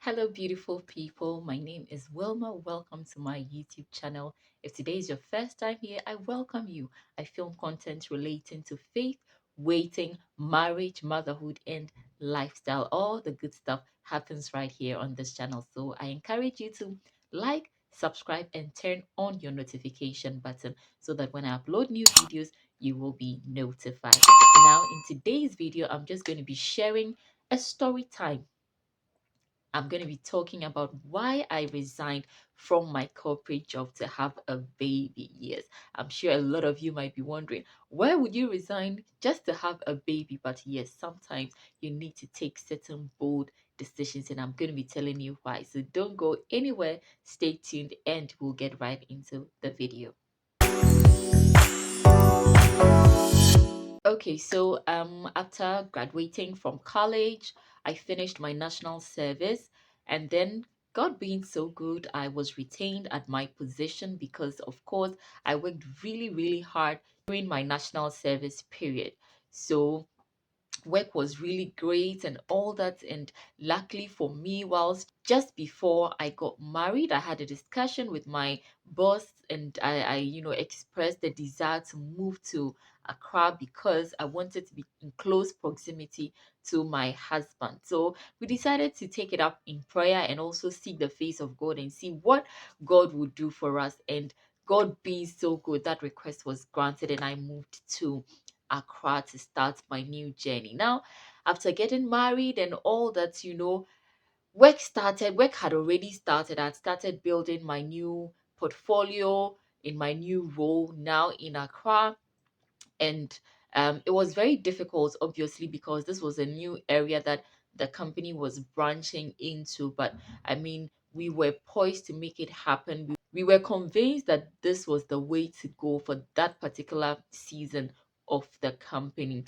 Hello, beautiful people. My name is Wilma. Welcome to my YouTube channel. If today is your first time here, I welcome you. I film content relating to faith, waiting, marriage, motherhood, and lifestyle. All the good stuff happens right here on this channel. So I encourage you to like, subscribe, and turn on your notification button so that when I upload new videos, you will be notified. Now, in today's video, I'm just going to be sharing a story time. I'm going to be talking about why I resigned from my corporate job to have a baby. Yes, I'm sure a lot of you might be wondering, why would you resign just to have a baby? But yes, sometimes you need to take certain bold decisions, and I'm going to be telling you why. So don't go anywhere, stay tuned, and we'll get right into the video. Okay, so after graduating from college, I finished my national service, and then God being so good, I was retained at my position because of course I worked really, really hard during my national service period. So work was really great and all that. And luckily for me, whilst just before I got married, I had a discussion with my boss, and I expressed the desire to move to Accra because I wanted to be in close proximity to my husband. So we decided to take it up in prayer and also seek the face of God and see what God would do for us. And God being so good, that request was granted, and I moved to Accra to start my new journey. Now, after getting married and all that, work had already started. I'd started building my new portfolio in my new role now in Accra. And it was very difficult, obviously, because this was a new area that the company was branching into. But I mean, we were poised to make it happen. We were convinced that this was the way to go for that particular season of the company.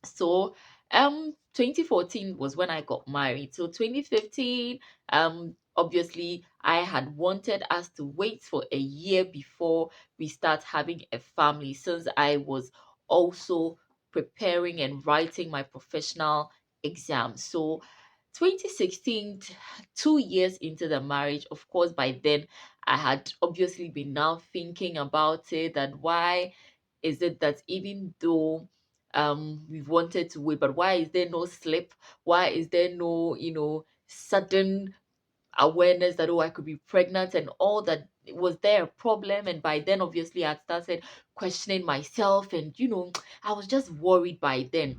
So 2014 was when I got married. So 2015, obviously I had wanted us to wait for a year before we start having a family, since I was also preparing and writing my professional exam. So 2016, 2 years into the marriage, of course, by then I had obviously been now thinking about it, that why is it that even though we've wanted to wait, but why is there no slip? Why is there no, sudden awareness that, oh, I could be pregnant and all that? Was there a problem? And by then, obviously, I started questioning myself, and I was just worried by then.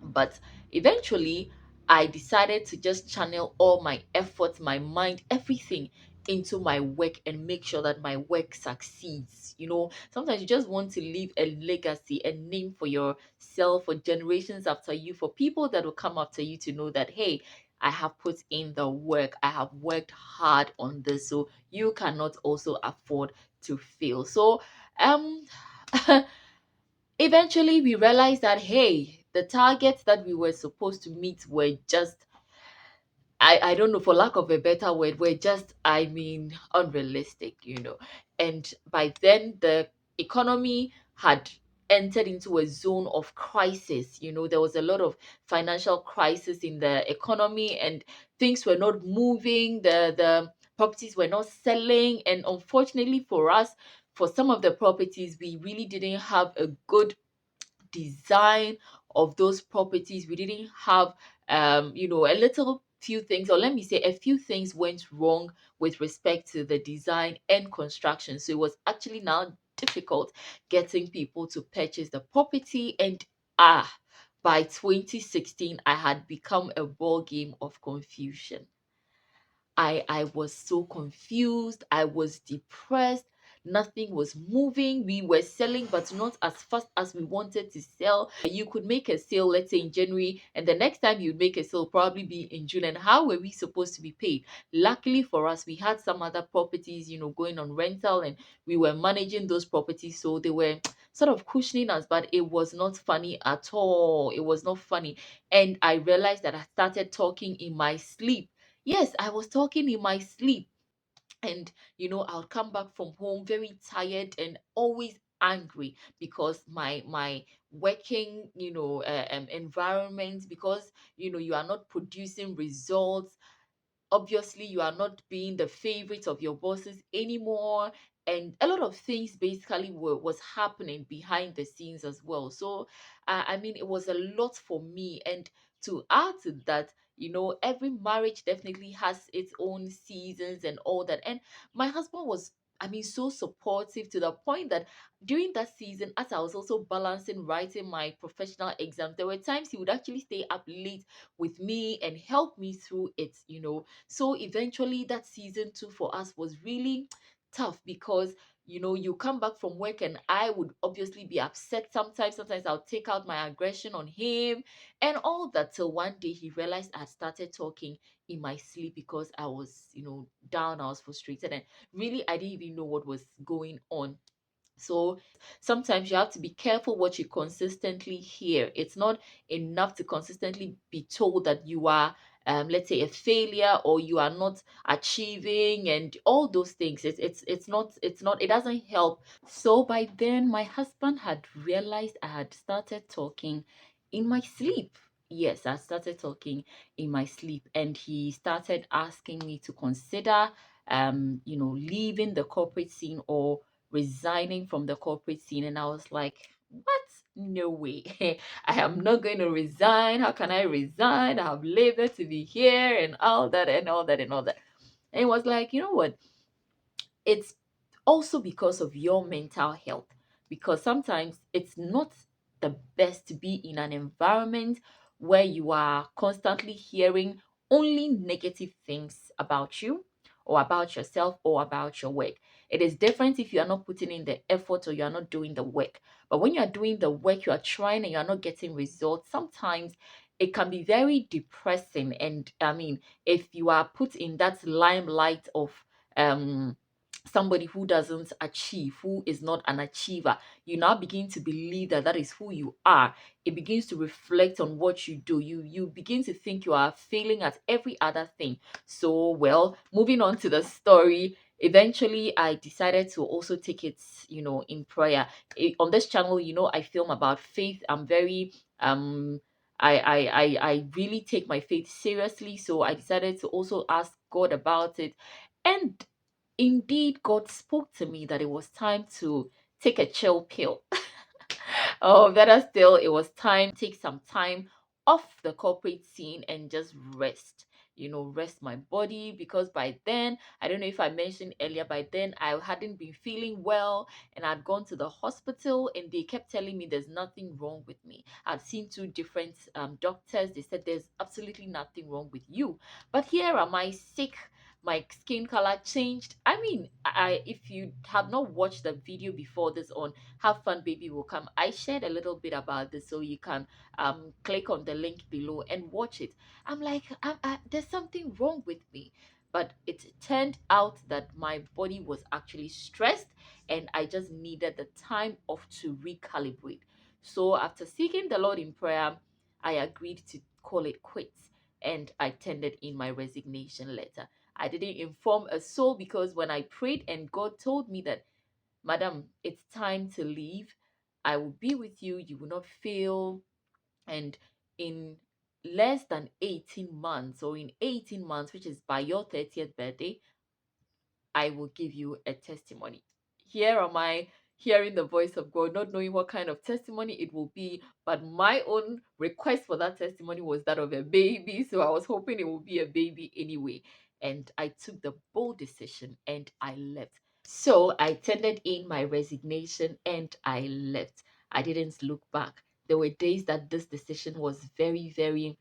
But eventually, I decided to just channel all my efforts, my mind, everything into my work and make sure that my work succeeds. Sometimes you just want to leave a legacy, a name for yourself, for generations after you, for people that will come after you to know that, hey, I have put in the work, I have worked hard on this, so you cannot also afford to fail. So, um, eventually, we realized that, hey, the targets that we were supposed to meet were just, I don't know, for lack of a better word, were just, I mean, unrealistic. And by then, the economy had entered into a zone of crisis. There was a lot of financial crisis in the economy, and things were not moving. The properties were not selling. And unfortunately for us, for some of the properties, we really didn't have a good design of those properties. We didn't have a little few things, or let me say a few things went wrong with respect to the design and construction. So it was actually now difficult getting people to purchase the property. And by 2016, I had become a ball game of confusion. I was so confused. I was depressed. Nothing was moving. We were selling, but not as fast as we wanted to sell. You could make a sale, let's say in January, and the next time you'd make a sale probably be in June. And how were we supposed to be paid? Luckily for us, we had some other properties, going on rental, and we were managing those properties. So they were sort of cushioning us, but it was not funny at all. It was not funny. And I realized that I started talking in my sleep. Yes, I was talking in my sleep. And I'll come back from home very tired and always angry because my working environment, because you are not producing results. obviously you are not being the favorite of your bosses anymore, and a lot of things basically was happening behind the scenes as well. So I mean, it was a lot for me. And to add to that, every marriage definitely has its own seasons and all that. And my husband was, I mean, so supportive to the point that during that season, as I was also balancing writing my professional exams, there were times he would actually stay up late with me and help me through it. So eventually, that season two for us was really tough because you come back from work and I would obviously be upset sometimes. Sometimes I'll take out my aggression on him and all that, till one day he realized I started talking in my sleep because I was, down, I was frustrated, and really I didn't even know what was going on. So sometimes you have to be careful what you consistently hear. It's not enough to consistently be told that you are, let's say, a failure, or you are not achieving, and all those things. It's not. It doesn't help. So by then, my husband had realized I had started talking in my sleep. Yes, I started talking in my sleep, and he started asking me to consider, leaving the corporate scene or resigning from the corporate scene. And I was like, what? No way. I am not going to resign. How can I resign? I have labor to be here and all that and all that and all that. And it was like, you know what? It's also because of your mental health, because sometimes it's not the best to be in an environment where you are constantly hearing only negative things about you or about yourself or about your work. It is different if you are not putting in the effort or you are not doing the work. But when you are doing the work, you are trying and you are not getting results, sometimes it can be very depressing. And I mean, if you are put in that limelight of um somebody who doesn't achieve, who is not an achiever, you now begin to believe that that is who you are. It begins to reflect on what you do. You begin to think you are failing at every other thing. So, well, moving on to the story, eventually I decided to also take it, in prayer. On this channel, I film about faith. I'm very I really take my faith seriously. So I decided to also ask God about it. And indeed, God spoke to me that it was time to take a chill pill. Oh, better still, it was time to take some time off the corporate scene and just rest. Rest my body, because by then, I don't know if I mentioned earlier, by then I hadn't been feeling well, and I'd gone to the hospital and they kept telling me there's nothing wrong with me. I'd seen two different doctors. They said there's absolutely nothing wrong with you. But here am I, sick, my skin color changed. I mean, if you have not watched the video before this on Have Fun Baby Will Come, I shared a little bit about this, so you can click on the link below and watch it. I'm like, there's something wrong with me. But it turned out that my body was actually stressed and I just needed the time off to recalibrate. So after seeking the Lord in prayer, I agreed to call it quits and I tendered in my resignation letter. I didn't inform a soul, because when I prayed and God told me that, Madam, it's time to leave, I will be with you, you will not fail. And in less than 18 months, or in 18 months, which is by your 30th birthday, I will give you a testimony. Here am I, hearing the voice of God, not knowing what kind of testimony it will be, but my own request for that testimony was that of a baby. So I was hoping it would be a baby anyway. And I took the bold decision and I left. So I tendered in my resignation and I left. I didn't look back. There were days that this decision was very, very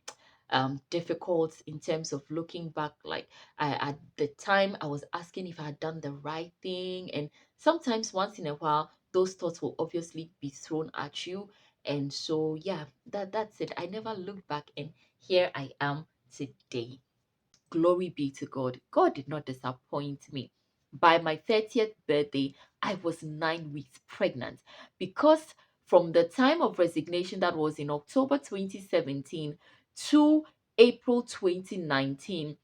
difficult in terms of looking back. Like, at the time, I was asking if I had done the right thing. And sometimes, once in a while, those thoughts will obviously be thrown at you. And so, yeah, that's it. I never looked back, and here I am today. Glory be to God. God did not disappoint me. By my 30th birthday, I was 9 weeks pregnant, because from the time of resignation, that was in October 2017, to April 2019,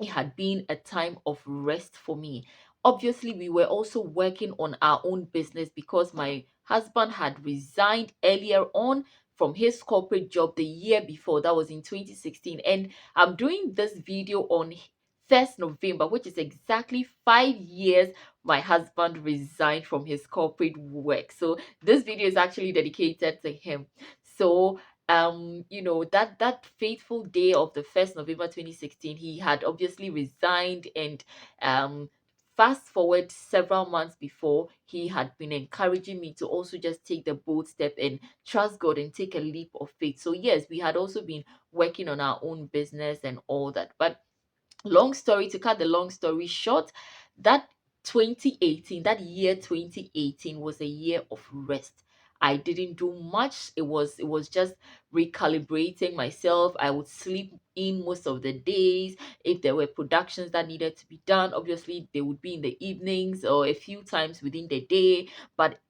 it had been a time of rest for me. Obviously, we were also working on our own business, because my husband had resigned earlier on from his corporate job the year before. That was in 2016. And I'm doing this video on 1st November, which is exactly 5 years my husband resigned from his corporate work. So this video is actually dedicated to him. So that fateful day of the 1st November 2016, he had obviously resigned, and um fast forward several months before, he had been encouraging me to also just take the bold step and trust God and take a leap of faith. So yes, we had also been working on our own business and all that. But long story, to cut the long story short, that 2018, that year 2018 was a year of rest. I didn't do much. It was just recalibrating myself. I would sleep in most of the days. If there were productions that needed to be done, obviously they would be in the evenings or a few times within the day. But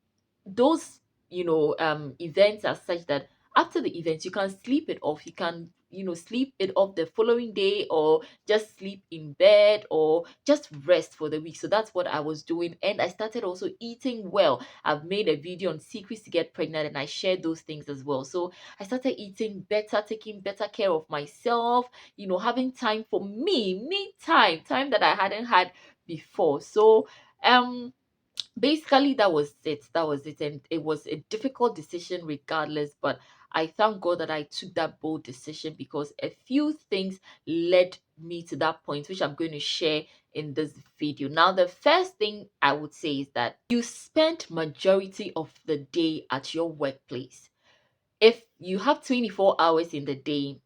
those events are such that after the event you can sleep it off. You can sleep it off the following day, or just sleep in bed, or just rest for the week. So that's what I was doing, and I started also eating well. I've made a video on secrets to get pregnant, and I shared those things as well. So I started eating better, taking better care of myself, having time for me time that I hadn't had before. So um basically that was it, and it was a difficult decision regardless, but I thank God that I took that bold decision, because a few things led me to that point, which I'm going to share in this video. Now, the first thing I would say is that you spent majority of the day at your workplace. If you have 24 hours in the day,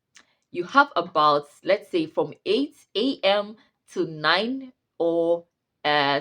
you have about, let's say, from 8 a.m. to 9, or uh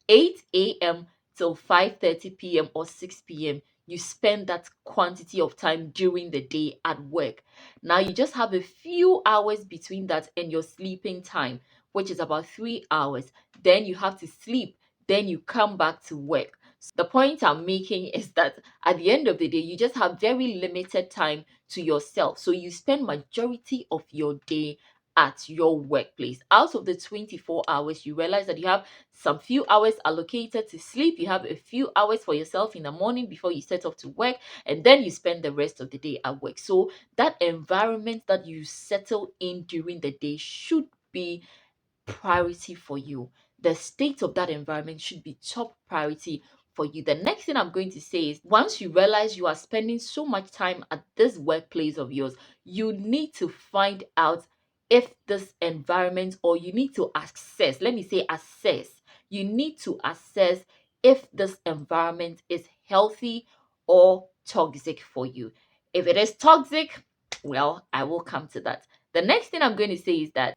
8 a.m. till 5:30 p.m. or 6 p.m. You spend that quantity of time during the day at work. Now you just have a few hours between that and your sleeping time, which is about 3 hours. Then you have to sleep, then you come back to work. The point I'm making is that at the end of the day, you just have very limited time to yourself. So you spend majority of your day at your workplace. Out of the 24 hours, you realize that you have some few hours allocated to sleep. You have a few hours for yourself in the morning before you set off to work, and then you spend the rest of the day at work. So that environment that you settle in during the day should be priority for you. The state of that environment should be top priority for you. The next thing I'm going to say is, once you realize you are spending so much time at this workplace of yours, you need to find out if this environment, or you need to assess, let me say assess, you need to assess if this environment is healthy or toxic for you. If it is toxic, well, I will come to that. The next thing I'm going to say is that,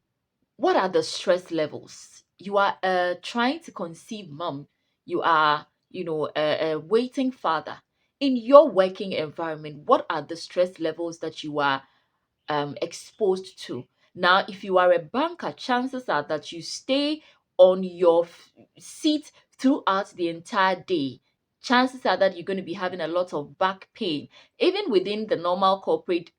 what are the stress levels? You are trying to conceive mom. You are, a waiting father. In your working environment, what are the stress levels that you are exposed to? Now, if you are a banker, chances are that you stay on your seat throughout the entire day. Chances are that you're going to be having a lot of back pain. Even within the normal corporate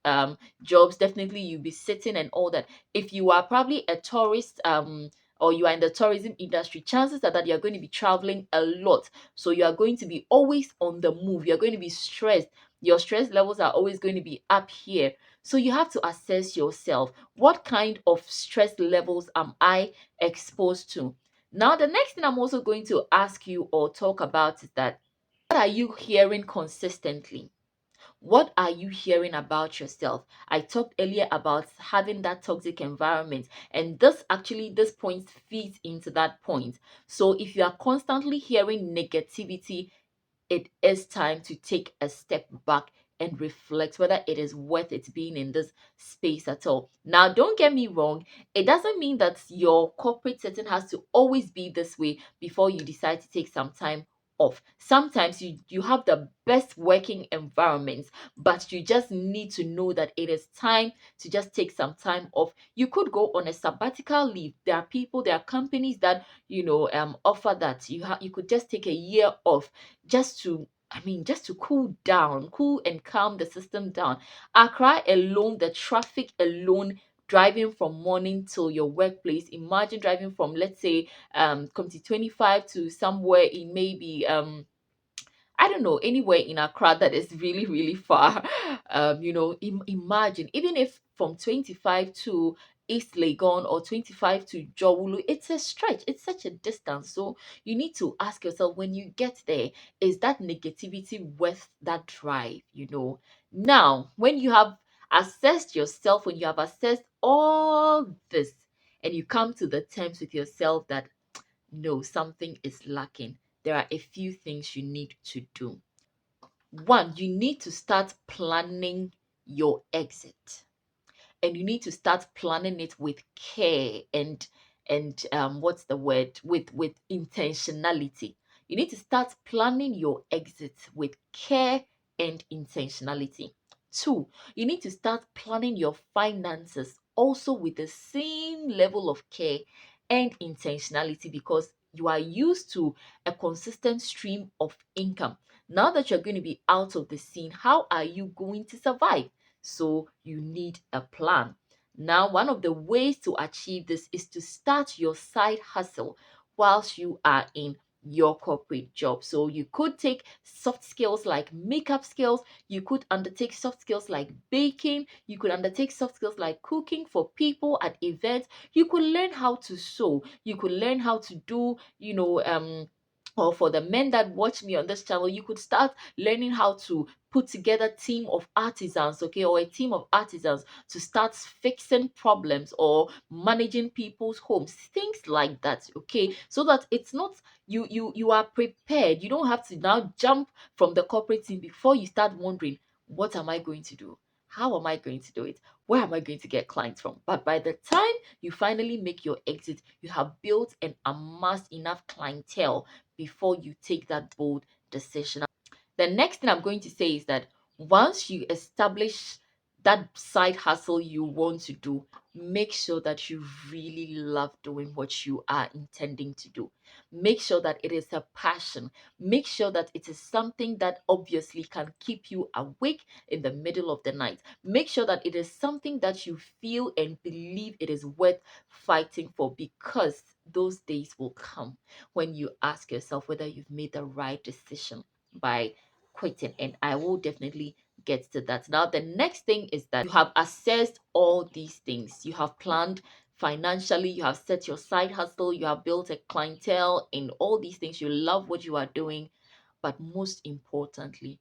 jobs, definitely you'll be sitting and all that. If you are probably a tourist, or you are in the tourism industry, chances are that you're going to be traveling a lot. So you are going to be always on the move. You're going to be stressed. Your stress levels are always going to be up here. So you have to assess yourself. What kind of stress levels am I exposed to? Now, the next thing I'm also going to ask you or talk about is that, what are you hearing consistently? What are you hearing about yourself? I talked earlier about having that toxic environment, and this point feeds into that point. So if you are constantly hearing negativity, it is time to take a step back and reflect whether it is worth it being in this space at all. Now, don't get me wrong, it doesn't mean that your corporate setting has to always be this way before you decide to take some time off. Sometimes you have the best working environments, but you just need to know that it is time to just take some time off. You could go on a sabbatical leave. There are companies that offer that. You could just take a year off, just to, just to cool and calm the system down. Accra alone, the traffic alone, driving from morning till your workplace. Imagine driving from, let's say, Community 25 to somewhere in maybe I don't know, anywhere in Accra that is really, really far. Imagine, even if from 25 to East Legon or 25 to Jowulu, it's a stretch. It's such a distance. So you need to ask yourself when you get there, is that negativity worth that drive? Now, when you have assessed yourself, when you have assessed all this, and you come to the terms with yourself that no, something is lacking, there are a few things you need to do. One, you need to start planning your exit, and you need to start planning it with care and what's the word, with intentionality. You need to start planning your exit with care and intentionality. Two, you need to start planning your finances also with the same level of care and intentionality, because you are used to a consistent stream of income. Now that you're going to be out of the scene, how are you going to survive? So you need a plan. Now, one of the ways to achieve this is to start your side hustle whilst you are in your corporate job. So you could take soft skills like makeup skills, you could undertake soft skills like baking, you could undertake soft skills like cooking for people at events, you could learn how to sew, you could learn how to do, or for the men that watch me on this channel, you could start learning how to put together team of artisans, okay, or a team of artisans to start fixing problems or managing people's homes, things like that, okay, so that it's not, you are prepared. You don't have to now jump from the corporate team before you start wondering, what am I going to do? How am I going to do it? Where am I going to get clients from? But by the time you finally make your exit, you have built and amassed enough clientele before you take that bold decision. The next thing I'm going to say is that once you establish that side hustle you want to do, make sure that you really love doing what you are intending to do. Make sure that it is a passion. Make sure that it is something that obviously can keep you awake in the middle of the night. Make sure that it is something that you feel and believe it is worth fighting for, because those days will come when you ask yourself whether you've made the right decision by quitting. And I will definitely get to that. Now, the next thing is that you have assessed all these things. You have planned financially, you have set your side hustle, you have built a clientele, and all these things. You love what you are doing, but most importantly,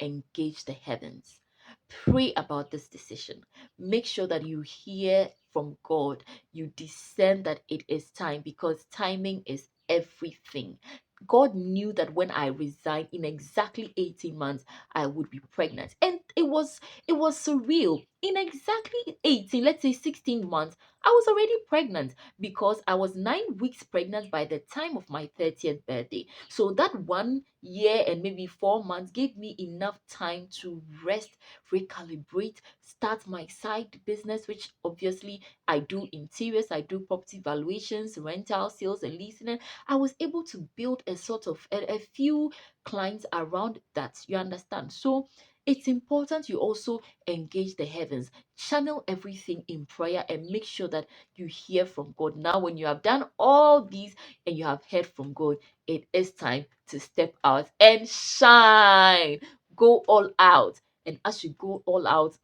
engage the heavens. Pray about this decision. Make sure that you hear from God. You discern that it is time, because timing is everything. God knew that when I resigned, in exactly 18 months, I would be pregnant. And it was surreal. In exactly 18, let's say 16 months, I was already pregnant, because I was 9 weeks pregnant by the time of my 30th birthday. So that 1 year and maybe 4 months gave me enough time to rest, recalibrate, start my side business, which obviously I do interiors, I do property valuations, rental, sales, and leasing. I was able to build a sort of a few clients around that. You understand? So it's important you also engage the heavens, channel everything in prayer, and make sure that you hear from God. Now, when you have done all these and you have heard from God, it is time to step out and shine. Go all out. And as you go all out,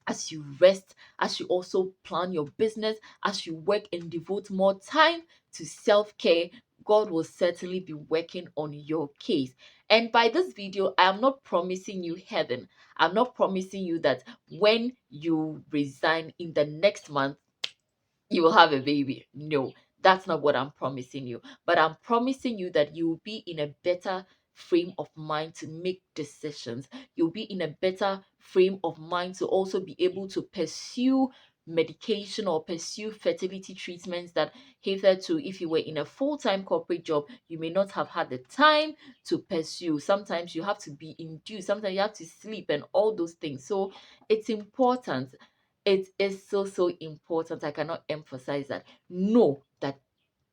as you rest, as you also plan your business, as you work and devote more time to self care, God will certainly be working on your case. And by this video, I am not promising you heaven. I'm not promising you that when you resign in the next month, you will have a baby. No, that's not what I'm promising you. But I'm promising you that you will be in a better frame of mind to make decisions. You'll be in a better frame of mind to also be able to pursue medication or pursue fertility treatments that hitherto, if you were in a full-time corporate job, you may not have had the time to pursue. Sometimes you have to be induced, sometimes you have to sleep and all those things. So it's important. It is so, so important. I cannot emphasize that. Know that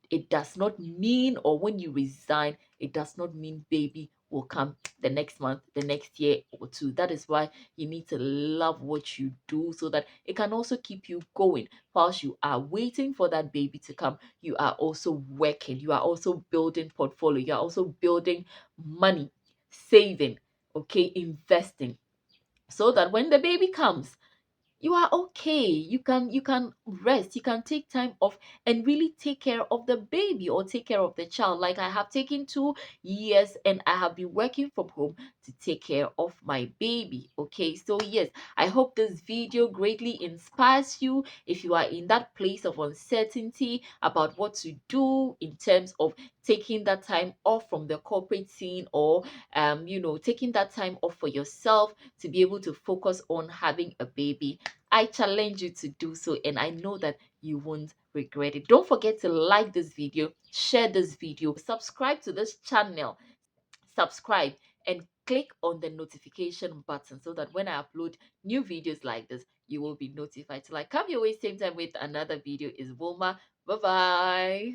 it does not mean, or when you resign, it does not mean baby will come the next month, the next year or two. That is why you need to love what you do, so that it can also keep you going. Whilst you are waiting for that baby to come, you are also working, you are also building portfolio, you are also building money, saving, okay, investing, so that when the baby comes, you are okay. You can rest, you can take time off and really take care of the baby or take care of the child. Like I have taken 2 years and I have been working from home to take care of my baby. Okay, so yes, I hope this video greatly inspires you if you are in that place of uncertainty about what to do in terms of taking that time off from the corporate scene, or taking that time off for yourself to be able to focus on having a baby. I challenge you to do so, and I know that you won't regret it. Don't forget to like this video, share this video, subscribe to this channel, subscribe, and click on the notification button so that when I upload new videos like this, you will be notified. Till I come your way same time with another video, is Wilma. Bye bye.